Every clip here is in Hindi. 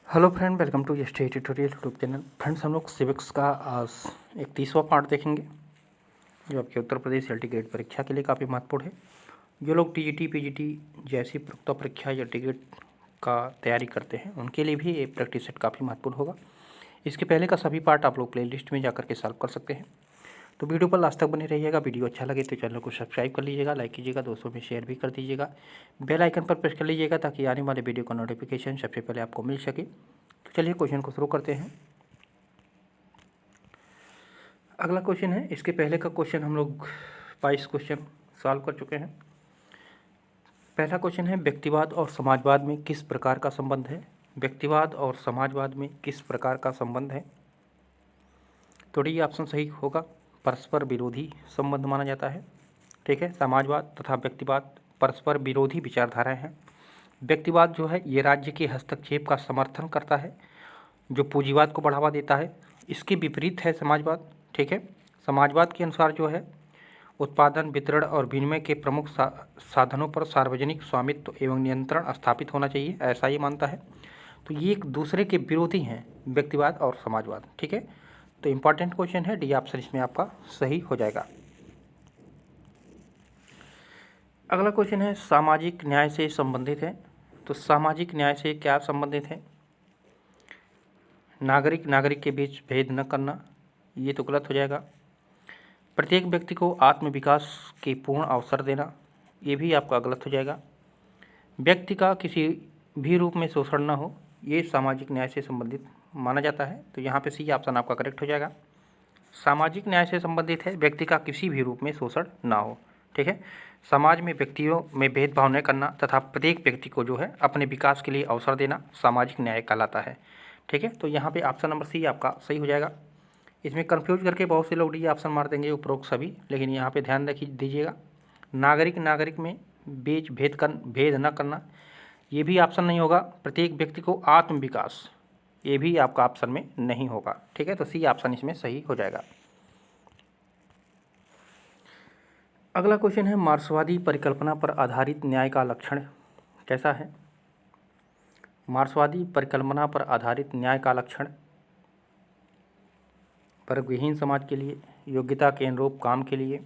Hello friend, welcome to S tutorial YouTube channel. Friends, हम लोग सिविक्स का आज 31वां पार्ट देखेंगे, जो आपके Uttar Pradesh L T grade परीक्षा के लिए काफ़ी महत्वपूर्ण है। जो लोग टीजीटी पीजीटी जैसी प्रयुक्त परीक्षा या टिकट का तैयारी करते हैं, उनके लिए भी ये प्रैक्टिस सेट काफ़ी महत्वपूर्ण होगा। इसके पहले का सभी पार्ट आप लोग प्लेलिस्ट में जाकर के सॉल्व कर सकते हैं। तो वीडियो पर लास्ट तक बने रहिएगा। वीडियो अच्छा लगे तो चैनल को सब्सक्राइब कर लीजिएगा, लाइक कीजिएगा, दोस्तों में शेयर भी कर दीजिएगा, बेल आइकन पर प्रेस कर लीजिएगा ताकि आने वाले वीडियो का नोटिफिकेशन सबसे पहले आपको मिल सके। तो चलिए क्वेश्चन को शुरू करते हैं। अगला क्वेश्चन है, इसके पहले का क्वेश्चन हम लोग 22 क्वेश्चन सॉल्व कर चुके हैं। पहला क्वेश्चन है, व्यक्तिवाद और समाजवाद में किस प्रकार का संबंध है। व्यक्तिवाद और समाजवाद में किस प्रकार का संबंध है। तो डी ऑप्शन सही होगा। परस्पर विरोधी संबंध माना जाता है। ठीक है, समाजवाद तथा व्यक्तिवाद परस्पर विरोधी विचारधाराएं हैं। व्यक्तिवाद जो है ये राज्य के हस्तक्षेप का समर्थन करता है, जो पूंजीवाद को बढ़ावा देता है। इसके विपरीत है समाजवाद। ठीक है, समाजवाद के अनुसार जो है उत्पादन, वितरण और विनिमय के प्रमुख साधनों पर सार्वजनिक स्वामित्व एवं नियंत्रण स्थापित होना चाहिए, ऐसा ये मानता है। तो ये एक दूसरे के विरोधी हैं, व्यक्तिवाद और समाजवाद। ठीक है, तो इम्पॉर्टेंट क्वेश्चन है, डी ऑप्शन इसमें आपका सही हो जाएगा। अगला क्वेश्चन है, सामाजिक न्याय से संबंधित है। तो सामाजिक न्याय से क्या संबंधित है। नागरिक नागरिक के बीच भेद न करना, ये तो गलत हो जाएगा। प्रत्येक व्यक्ति को आत्मविकास के पूर्ण अवसर देना, ये भी आपका गलत हो जाएगा। व्यक्ति का किसी भी रूप में शोषण न हो, ये सामाजिक न्याय से संबंधित माना जाता है। तो यहाँ पे सी ऑप्शन आपका करेक्ट हो जाएगा। सामाजिक न्याय से संबंधित है, व्यक्ति का किसी भी रूप में शोषण ना हो। ठीक है, समाज में व्यक्तियों में भेदभाव न करना तथा प्रत्येक व्यक्ति को जो है अपने विकास के लिए अवसर देना सामाजिक न्याय कहलाता है। ठीक है, तो यहाँ पे ऑप्शन नंबर सी आपका सही हो जाएगा। इसमें कंफ्यूज करके बहुत से लोग डी ऑप्शन मार देंगे उपरोक्त सभी, लेकिन यहाँ पे ध्यान रखिए दीजिएगा। नागरिक नागरिक में बीच भेद न करना, ये भी ऑप्शन नहीं होगा। प्रत्येक व्यक्ति को आत्म विकास, ये भी आपका ऑप्शन में नहीं होगा। ठीक है, तो सी ऑप्शन इसमें सही हो जाएगा। अगला क्वेश्चन है, मार्क्सवादी परिकल्पना पर आधारित न्याय का लक्षण कैसा है। मार्क्सवादी परिकल्पना पर आधारित न्याय का लक्षण, वर्गविहीन समाज के लिए, योग्यता के अनुरूप काम के लिए,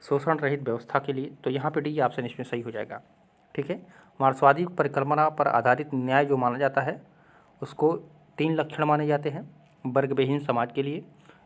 शोषण रहित व्यवस्था के लिए। तो यहाँ पे डी ऑप्शन इसमें सही हो जाएगा। ठीक है, मार्क्सवादी परिकल्पना पर आधारित न्याय जो माना जाता है उसको 3 लक्षण माने जाते हैं। वर्गविहीन समाज के लिए,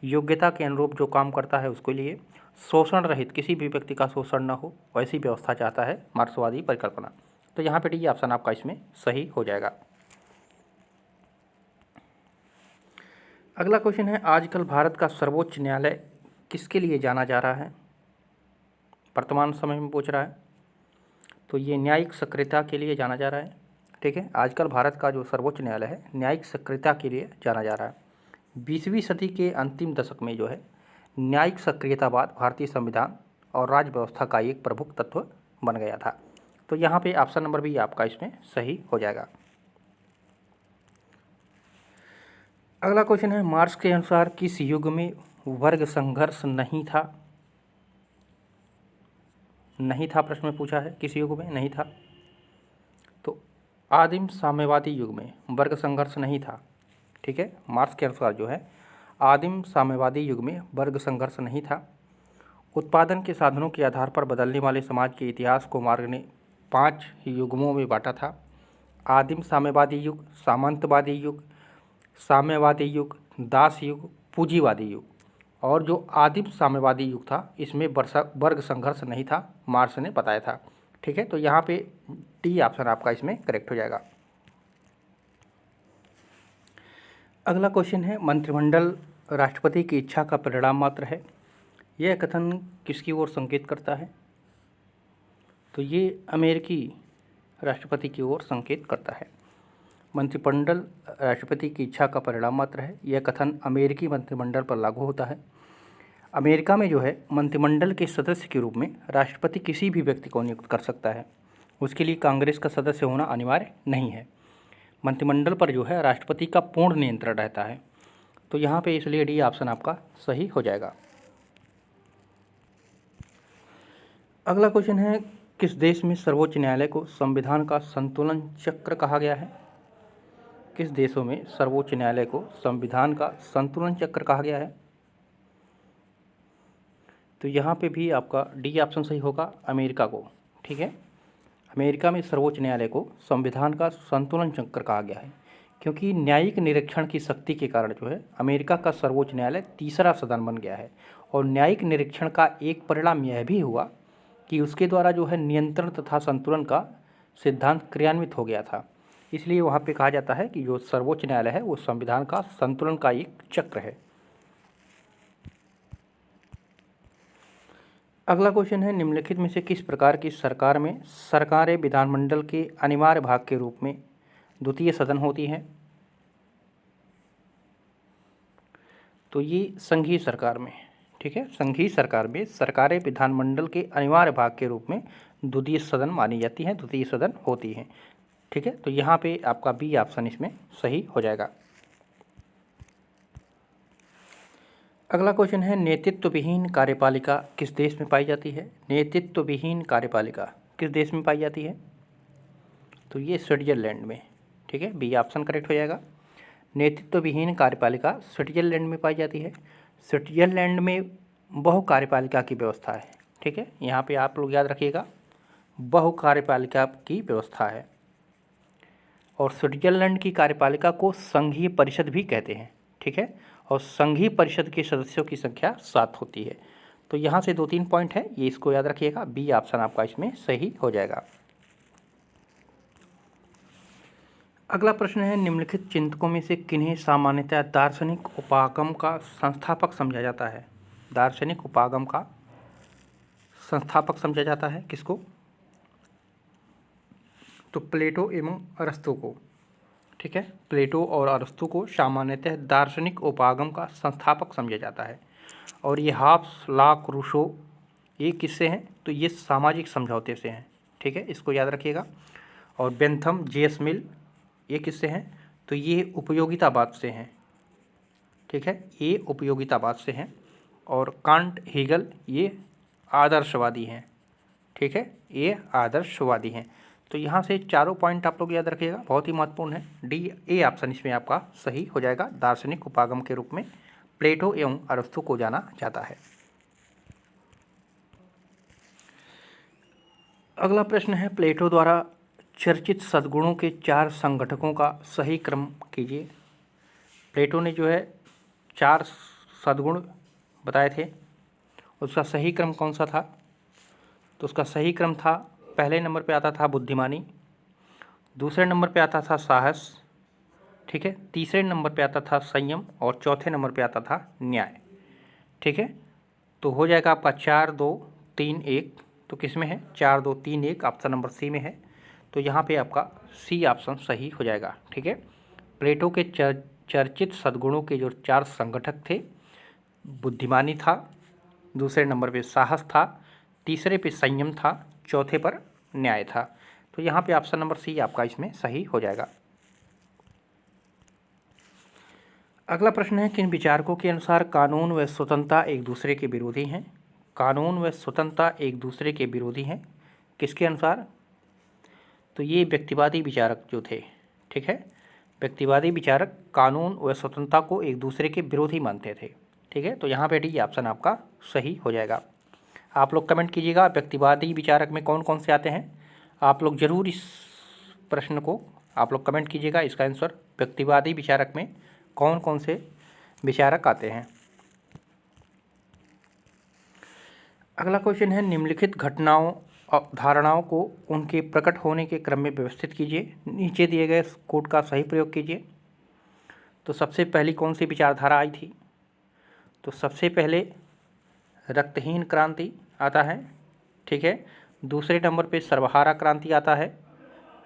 योग्यता के अनुरूप जो काम करता है उसके लिए, शोषण रहित, किसी भी व्यक्ति का शोषण न हो वैसी व्यवस्था चाहता है मार्क्सवादी परिकल्पना। तो यहाँ पे डी ऑप्शन आपका इसमें सही हो जाएगा। अगला क्वेश्चन है, आजकल भारत का सर्वोच्च न्यायालय किसके लिए जाना जा रहा है। वर्तमान समय में पूछ रहा है, तो ये न्यायिक सक्रियता के लिए जाना जा रहा है। ठीक है, आजकल भारत का जो सर्वोच्च न्यायालय है न्यायिक सक्रियता के लिए जाना जा रहा है। 20वीं सदी के अंतिम दशक में जो है न्यायिक सक्रियतावाद भारतीय संविधान और राज्य व्यवस्था का एक प्रमुख तत्व बन गया था। तो यहाँ पे ऑप्शन नंबर भी आपका इसमें सही हो जाएगा। अगला क्वेश्चन है, मार्क्स के अनुसार किस युग में वर्ग संघर्ष नहीं था। नहीं था प्रश्न में पूछा है, किस युग में नहीं था। तो आदिम साम्यवादी युग में वर्ग संघर्ष नहीं था। ठीक है, मार्क्स के अनुसार जो है आदिम साम्यवादी युग में वर्ग संघर्ष नहीं था। उत्पादन के साधनों के आधार पर बदलने वाले समाज के इतिहास को मार्क्स ने 5 युगों में बांटा था। आदिम साम्यवादी युग, सामंतवादी युग, साम्यवादी युग, दास युग, पूंजीवादी युग। और जो आदिम साम्यवादी युग था इसमें वर्ग संघर्ष नहीं था, मार्क्स ने बताया था। ठीक है, तो यहाँ पे डी ऑप्शन आपका इसमें करेक्ट हो जाएगा। अगला क्वेश्चन है, मंत्रिमंडल राष्ट्रपति की इच्छा का परिणाम मात्र है। यह कथन किसकी ओर संकेत करता है। तो ये अमेरिकी राष्ट्रपति की ओर संकेत करता है। मंत्रिमंडल राष्ट्रपति की इच्छा का परिणाम मात्र है, यह कथन अमेरिकी मंत्रिमंडल पर लागू होता है। अमेरिका में जो है मंत्रिमंडल के सदस्य के रूप में राष्ट्रपति किसी भी व्यक्ति को नियुक्त कर सकता है, उसके लिए कांग्रेस का सदस्य होना अनिवार्य नहीं है। मंत्रिमंडल पर जो है राष्ट्रपति का पूर्ण नियंत्रण रहता है। तो यहाँ पे इसलिए डी ऑप्शन आपका सही हो जाएगा। अगला क्वेश्चन है, किस देश में सर्वोच्च न्यायालय को संविधान का संतुलन चक्र कहा गया है। किस देशों में सर्वोच्च न्यायालय को संविधान का संतुलन चक्र कहा गया है? तो यहाँ पे भी आपका डी ऑप्शन सही होगा, अमेरिका को। ठीक है, अमेरिका में सर्वोच्च न्यायालय को संविधान का संतुलन चक्र कहा गया है, क्योंकि न्यायिक निरीक्षण की शक्ति के कारण जो है अमेरिका का सर्वोच्च न्यायालय तीसरा सदन बन गया है। और न्यायिक निरीक्षण का एक परिणाम यह भी हुआ कि उसके द्वारा जो है नियंत्रण तथा संतुलन का सिद्धांत क्रियान्वित हो गया था। इसलिए वहाँ पे कहा जाता है कि जो सर्वोच्च न्यायालय है वो संविधान का संतुलन का एक चक्र है। अगला क्वेश्चन है, निम्नलिखित में से किस प्रकार की सरकार में सरकारें विधानमंडल के अनिवार्य भाग के रूप में द्वितीय सदन होती हैं? तो ये संघीय सरकार में। ठीक है, संघीय सरकार में सरकारें विधानमंडल के अनिवार्य भाग के रूप में द्वितीय सदन मानी जाती हैं, द्वितीय सदन होती हैं। ठीक है, तो यहाँ पे आपका बी ऑप्शन इसमें सही हो जाएगा। अगला क्वेश्चन है, नेतृत्व विहीन कार्यपालिका किस देश में पाई जाती है? नेतृत्व विहीन कार्यपालिका किस देश में पाई जाती है? तो ये स्विट्जरलैंड में। ठीक है, बी ऑप्शन करेक्ट हो जाएगा। नेतृत्व विहीन कार्यपालिका स्विट्जरलैंड में पाई जाती है। स्विट्जरलैंड में बहु कार्यपालिका की व्यवस्था है। ठीक है, यहाँ पे आप लोग याद रखिएगा, बहु कार्यपालिका की व्यवस्था है। और स्विट्जरलैंड की कार्यपालिका को संघीय परिषद भी कहते हैं। ठीक है, और संघीय परिषद के सदस्यों की संख्या 7 होती है। तो यहाँ से 2-3 पॉइंट है, ये इसको याद रखिएगा, बी ऑप्शन आपका इसमें सही हो जाएगा। अगला प्रश्न है, निम्नलिखित चिंतकों में से किन्हें सामान्यतः दार्शनिक उपागम का संस्थापक समझा जाता है? दार्शनिक उपागम का संस्थापक समझा जाता है किसको? तो प्लेटो एवं अरस्तू को। ठीक है, प्लेटो और अरस्तू को सामान्यतः दार्शनिक उपागम का संस्थापक समझा जाता है। और ये हाब्स, लॉक, रूसो ये किससे हैं? तो ये सामाजिक समझौते से हैं। ठीक है, इसको याद रखिएगा। और बेंथम, जे.एस. मिल ये किससे हैं? तो ये उपयोगितावाद से हैं। ठीक है, ये उपयोगितावाद से हैं। और कांट, हेगल ये आदर्शवादी हैं। ठीक है, ये आदर्शवादी हैं। तो यहाँ से चारों पॉइंट आप लोग याद रखिएगा, बहुत ही महत्वपूर्ण है। डी ए ऑप्शन इसमें आपका सही हो जाएगा। दार्शनिक उपागम के रूप में प्लेटो एवं अरस्तू को जाना जाता है। अगला प्रश्न है, प्लेटो द्वारा चर्चित सद्गुणों के 4 संघटकों का सही क्रम कीजिए। प्लेटो ने जो है 4 सद्गुण बताए थे, उसका सही क्रम कौन सा था? तो उसका सही क्रम था, पहले नंबर पे आता था बुद्धिमानी, दूसरे नंबर पे आता था साहस, ठीक है, तीसरे नंबर पे आता था संयम और चौथे नंबर पे आता था न्याय। ठीक है, तो हो जाएगा आपका 4, 2, 3, 1। तो किस में है? 4, 2, 3, 1 ऑप्शन नंबर सी में है। तो यहाँ पे आपका सी ऑप्शन सही हो जाएगा। ठीक है, प्लेटो के चर्चित सद्गुणों के जो 4 संगठक थे, बुद्धिमानी था, दूसरे नंबर पे साहस था, तीसरे पे संयम था, चौथे पर न्याय था। तो यहाँ पे ऑप्शन नंबर सी आपका इसमें सही हो जाएगा। अगला प्रश्न है, किन विचारकों के अनुसार कानून व स्वतंत्रता एक दूसरे के विरोधी हैं? कानून व स्वतंत्रता एक दूसरे के विरोधी हैं, किसके अनुसार? तो ये व्यक्तिवादी विचारक जो थे। ठीक है, व्यक्तिवादी विचारक कानून व स्वतंत्रता को एक दूसरे के विरोधी मानते थे। ठीक है, तो यहाँ पे डी ऑप्शन आपका सही हो जाएगा। आप लोग कमेंट कीजिएगा व्यक्तिवादी विचारक में कौन कौन से आते हैं। आप लोग जरूर इस प्रश्न को आप लोग कमेंट कीजिएगा, इसका आंसर व्यक्तिवादी विचारक में कौन कौन से विचारक आते हैं। अगला क्वेश्चन है, निम्नलिखित घटनाओं और धारणाओं को उनके प्रकट होने के क्रम में व्यवस्थित कीजिए। नीचे दिए गए कोड का सही प्रयोग कीजिए। तो सबसे पहली कौन सी विचारधारा आई थी? तो सबसे पहले रक्तहीन क्रांति आता है। ठीक है, दूसरे नंबर पे सर्वहारा क्रांति आता है,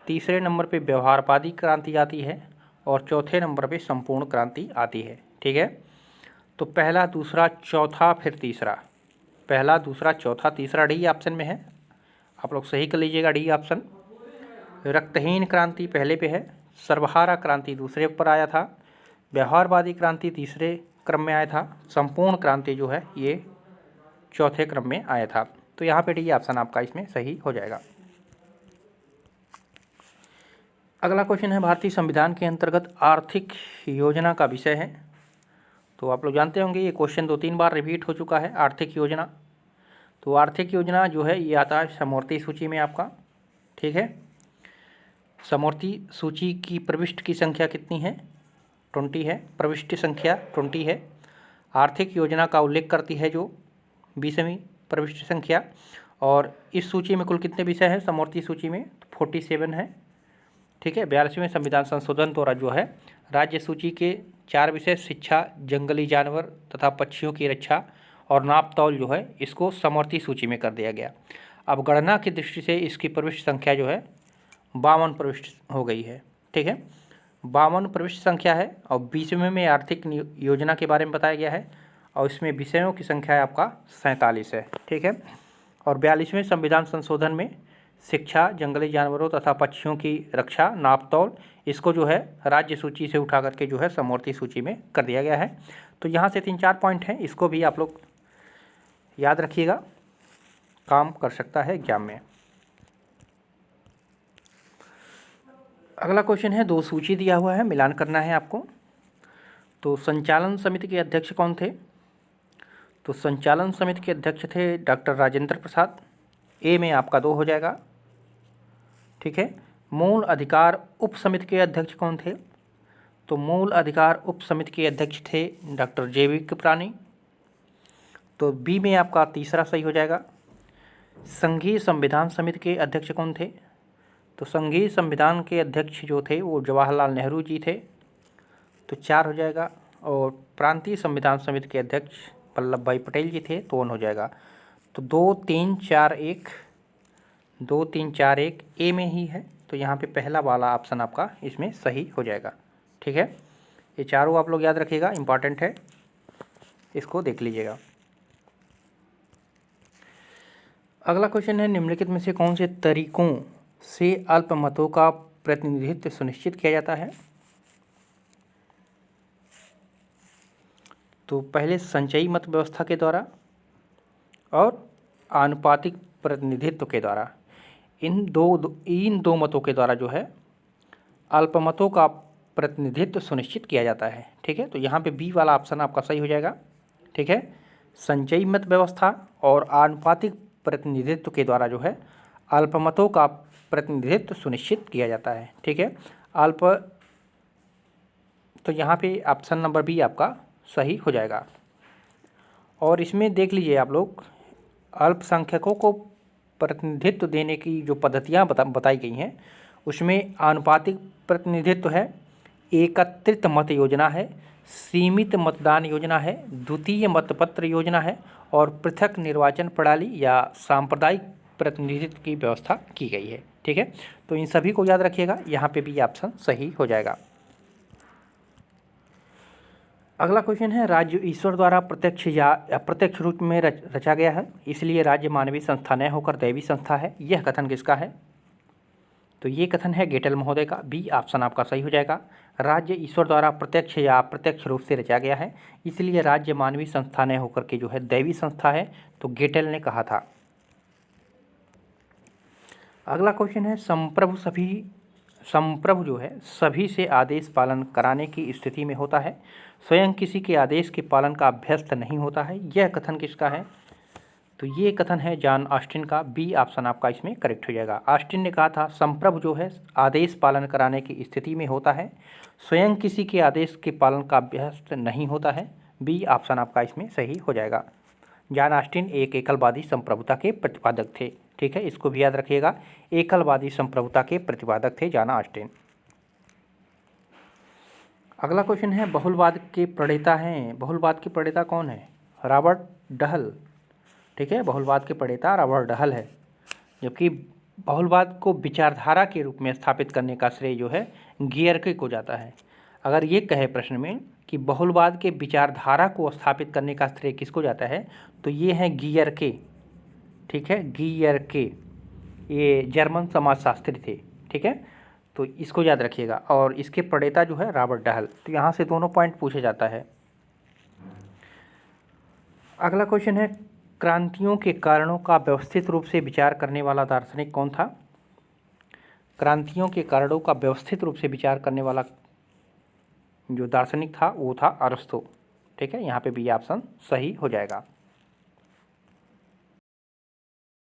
तीसरे नंबर पे व्यवहारवादी क्रांति आती है और चौथे नंबर पे संपूर्ण क्रांति आती है। ठीक है, तो पहला, दूसरा, चौथा, फिर तीसरा। पहला, दूसरा, चौथा, तीसरा डी ऑप्शन में है। आप लोग सही कर लीजिएगा डी ऑप्शन। रक्तहीन क्रांति पहले पे है, सर्वहारा क्रांति दूसरे पर आया था, व्यवहारवादी क्रांति तीसरे क्रम में आया था, संपूर्ण क्रांति जो है ये चौथे क्रम में आया था। तो यहाँ पे डी ऑप्शन आपका इसमें सही हो जाएगा। अगला क्वेश्चन है भारतीय संविधान के अंतर्गत आर्थिक योजना का विषय है। तो आप लोग जानते होंगे ये क्वेश्चन 2-3 बार रिपीट हो चुका है। आर्थिक योजना, तो आर्थिक योजना जो है ये आता है समवर्ती सूची में आपका, ठीक है। समवर्ती सूची की प्रविष्ट की संख्या कितनी है? 20 है, प्रविष्टि संख्या 20 है। आर्थिक योजना का उल्लेख करती है जो 20वीं प्रविष्टि संख्या। और इस सूची में कुल कितने विषय हैं समवर्ती सूची में? 47 है, ठीक है। 42वें संविधान संशोधन द्वारा जो है राज्य सूची के 4 विषय शिक्षा, जंगली जानवर तथा पक्षियों की रक्षा और नाप तौल जो है इसको समवर्ती सूची में कर दिया गया। अब गणना की दृष्टि से इसकी प्रविष्ट संख्या जो है 52 प्रविष्ट हो गई है, ठीक है। 52 प्रविष्ट संख्या है और 20वें में आर्थिक योजना के बारे में बताया गया है और इसमें विषयों की संख्या है आपका 47 है, ठीक है। और 42वें संविधान संशोधन में शिक्षा, जंगली जानवरों तथा पक्षियों की रक्षा, नाप तौल इसको जो है राज्य सूची से उठा करके जो है समवर्ती सूची में कर दिया गया है। तो यहाँ से 3-4 पॉइंट हैं, इसको भी आप लोग याद रखिएगा, काम कर सकता है एग्जाम में। अगला क्वेश्चन है, 2 सूची दिया हुआ है, मिलान करना है आपको। तो संचालन समिति के अध्यक्ष कौन थे? तो संचालन समिति के अध्यक्ष थे डॉक्टर राजेंद्र प्रसाद। ए में आपका 2 हो जाएगा, ठीक है। मूल अधिकार उप समिति के अध्यक्ष कौन थे? तो मूल अधिकार उप समिति के अध्यक्ष थे डॉक्टर जे.वी. कृपलानी। तो बी में आपका तीसरा सही हो जाएगा। संघीय संविधान समिति के अध्यक्ष कौन थे? तो संघीय संविधान के अध्यक्ष जो थे वो जवाहरलाल नेहरू जी थे, तो 4 हो जाएगा। और प्रांतीय संविधान समिति के अध्यक्ष वल्लभ भाई पटेल जी थे, तो 1 हो जाएगा। तो 2, 3, 4, 1, 2, 3, 4, 1 ए में ही है, तो यहाँ पे पहला वाला ऑप्शन आपका इसमें सही हो जाएगा, ठीक है। ये चारों आप लोग याद रखिएगा, इंपॉर्टेंट है, इसको देख लीजिएगा। अगला क्वेश्चन है, निम्नलिखित में से कौन से तरीकों से अल्पमतों का प्रतिनिधित्व सुनिश्चित किया जाता है? तो पहले संचयी मत व्यवस्था के द्वारा और आनुपातिक प्रतिनिधित्व के द्वारा, इन दो मतों के द्वारा जो है अल्पमतों का प्रतिनिधित्व सुनिश्चित किया जाता है, ठीक है। तो यहाँ पे बी वाला ऑप्शन आपका सही हो जाएगा, ठीक है। संचयी मत व्यवस्था और आनुपातिक प्रतिनिधित्व के द्वारा जो है अल्पमतों का प्रतिनिधित्व सुनिश्चित किया जाता है, ठीक है। तो यहाँ पे ऑप्शन नंबर बी आपका सही हो जाएगा। और इसमें देख लीजिए आप लोग, अल्पसंख्यकों को प्रतिनिधित्व देने की जो पद्धतियाँ बताई गई हैं उसमें आनुपातिक प्रतिनिधित्व है, एकत्रित मत योजना है, सीमित मतदान योजना है, द्वितीय मतपत्र योजना है और पृथक निर्वाचन प्रणाली या सांप्रदायिक प्रतिनिधित्व की व्यवस्था की गई है, ठीक है। तो इन सभी को याद रखिएगा, यहाँ पे भी ऑप्शन सही हो जाएगा। अगला क्वेश्चन है, राज्य ईश्वर द्वारा प्रत्यक्ष या अप्रत्यक्ष रूप में रचा गया है, इसलिए राज्य मानवीय संस्था न होकर दैवी संस्था है, यह कथन किसका है? तो ये कथन है गेटल महोदय का, बी ऑप्शन आपका सही हो जाएगा। राज्य ईश्वर द्वारा प्रत्यक्ष या अप्रत्यक्ष रूप से रचा गया है, इसलिए राज्य मानवीय संस्था न होकर के जो है दैवी संस्था है, तो गेटल ने कहा था। अगला क्वेश्चन है, संप्रभु जो है सभी से आदेश पालन कराने की स्थिति में होता है, स्वयं किसी के आदेश के पालन का अभ्यस्त नहीं होता है, यह कथन किसका है? तो ये कथन है जॉन ऑस्टिन का, बी ऑप्शन आपका इसमें करेक्ट हो जाएगा। ऑस्टिन ने कहा था संप्रभु जो है आदेश पालन कराने की स्थिति में होता है, स्वयं किसी के आदेश के पालन का अभ्यस्त नहीं होता है, बी ऑप्शन आपका इसमें सही हो जाएगा। जॉन ऑस्टिन एक एकलवादी संप्रभुता के प्रतिपादक थे, ठीक है, इसको भी याद रखिएगा, एकलवादी संप्रभुता के प्रतिपादक थे जॉन ऑस्टिन। अगला क्वेश्चन है, बहुलवाद के प्रणेता हैं, बहुलवाद के प्रणेता कौन है? रॉबर्ट डहल, ठीक है, बहुलवाद के प्रणेता रॉबर्ट डहल है। जबकि बहुलवाद को विचारधारा के रूप में स्थापित करने का श्रेय जो है गियरके को जाता है। अगर ये कहे प्रश्न में कि बहुलवाद के विचारधारा को स्थापित करने का श्रेय किसको जाता है, तो ये है गियरके, ठीक है, गियरके, ये जर्मन समाजशास्त्री थे, ठीक है, तो इसको याद रखिएगा। और इसके प्रणेता जो है रॉबर्ट डहल, तो यहाँ से दोनों पॉइंट पूछे जाता है। अगला क्वेश्चन है, क्रांतियों के कारणों का व्यवस्थित रूप से विचार करने वाला दार्शनिक कौन था? क्रांतियों के कारणों का व्यवस्थित रूप से विचार करने वाला जो दार्शनिक था वो था अरस्तु। ठीक है, यहाँ पे बी ऑप्शन सही हो जाएगा।